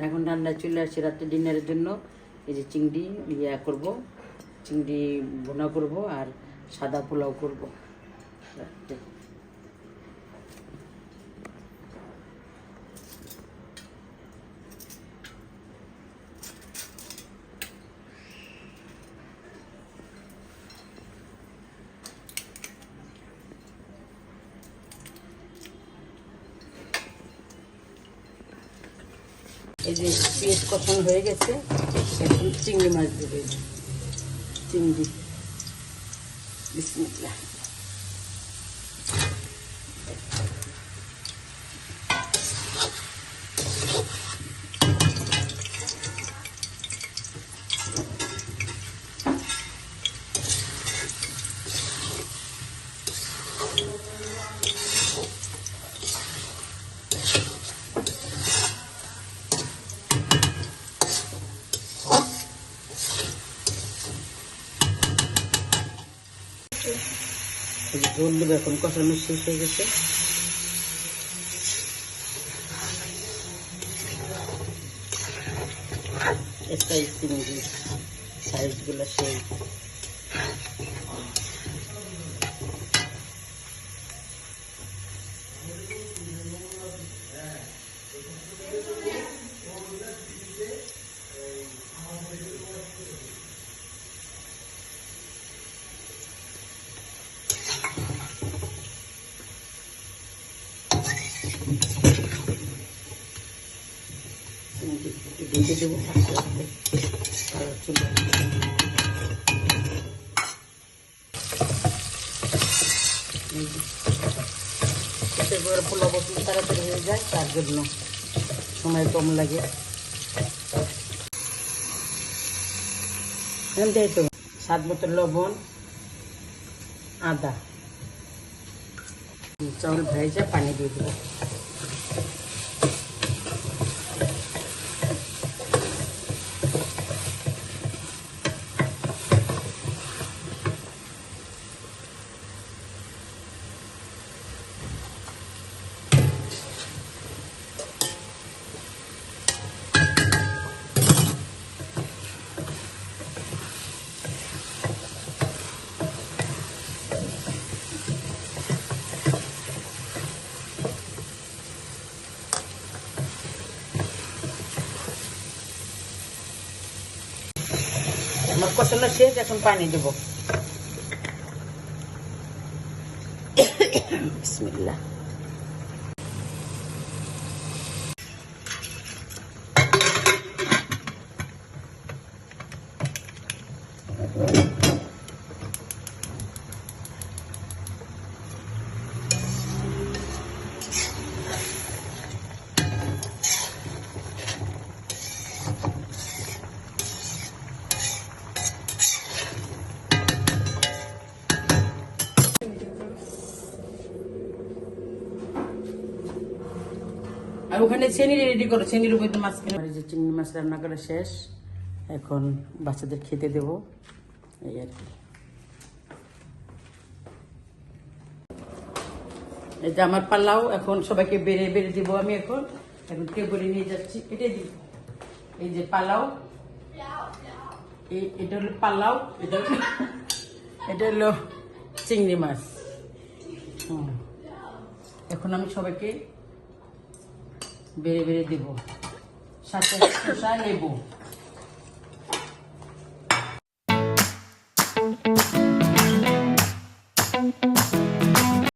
এখন রান্নায় চলে আসি রাতে ডিনারের জন্য। এই যে চিংড়ি করব, চিংড়ি ভুনা করব আর সাদা পোলাও করব রাতে। এই যে পেঁয়াজ কষানো হয়ে গেছে, এখন চিংড়ি মাছ দেবে। চিংড়ি বিসমিল্লাহ। ঝোল দেবে, এখন কষানো শেষ হয়ে গেছে। চিংড়ি সাইজগুলো সেই ঢেকে দেবো। পোলাও বসলে তাড়াতাড়ি হয়ে যায়, তার জন্য সময় কম লাগে। তো স্বাদ মতো লবণ, আদা, চাউল ভেজে পানি দিয়ে দেবো। আমার কষানো শেষ, এখন পানি দেবো। বিসমিল্লাহ। আর ওখানে চেনি রেডি করো, চেনির উপর মাছ কিনে। যে চিংড়ি মাছ রান্না করা শেষ, এখন বাচ্চাদের খেতে দেব, এই আর কি। এই যে আমার পাল্লাও, এখন সবাইকে বেড়ে বেড়ে দিব আমি। এখন টেবিলে নিয়ে যাচ্ছি, কেটে দিব। এই যে পালাও, এটা হলো পালাও, এটা হলো চিংড়ি মাছ। এখন আমি সবাইকে বেড়ে বেড়ে দিব, সাথে শসা নেব।